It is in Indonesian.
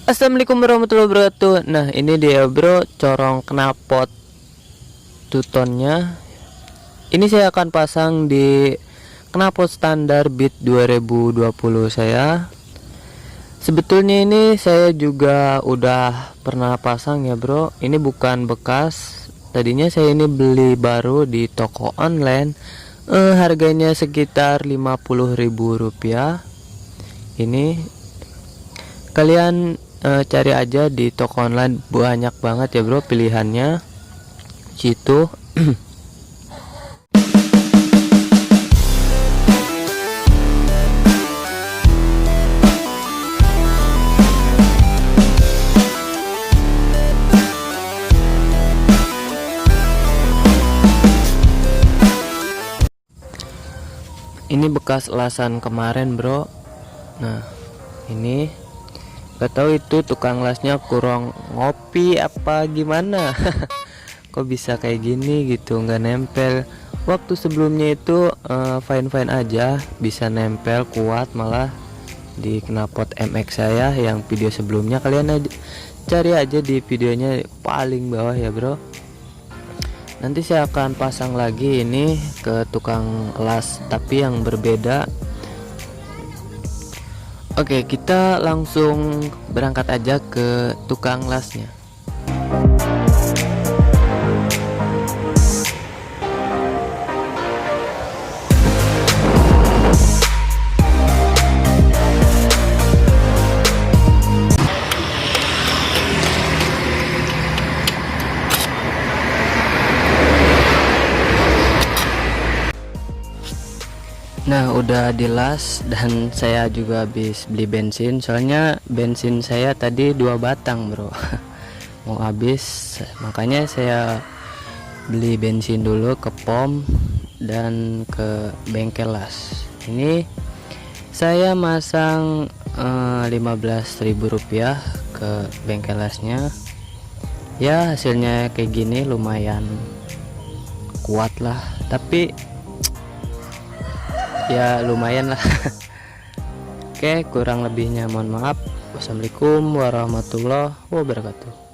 Assalamualaikum warahmatullahi wabarakatuh. Nah, ini dia bro, corong knalpot tutonnya. Ini saya akan pasang di knalpot standar Beat 2020 saya. Sebetulnya ini saya juga udah pernah pasang ya bro. Ini bukan bekas. Tadinya saya ini beli baru di toko online. Harganya sekitar Rp50.000. Ini kalian cari aja di toko online, banyak banget ya bro pilihannya situ. Ini bekas elasan kemarin bro. Nah ini gak tahu itu tukang lasnya kurang ngopi apa gimana. Kok bisa kayak gini gitu, nggak nempel. Waktu sebelumnya itu fine aja, bisa nempel kuat, malah di knalpot MX saya yang video sebelumnya. Kalian aja cari aja di videonya paling bawah ya bro. Nanti saya akan pasang lagi ini ke tukang las tapi yang berbeda. Oke, kita langsung berangkat aja ke tukang lasnya. Nah, udah dilas dan saya juga habis beli bensin. Soalnya bensin saya tadi 2 batang, bro. Mau habis, makanya saya beli bensin dulu ke pom dan ke bengkel las. Ini saya masang Rp15.000 ke bengkel lasnya. Ya, hasilnya kayak gini, lumayan kuat lah. Tapi ya lumayan lah. Oke, kurang lebihnya mohon maaf. Wassalamualaikum warahmatullahi wabarakatuh.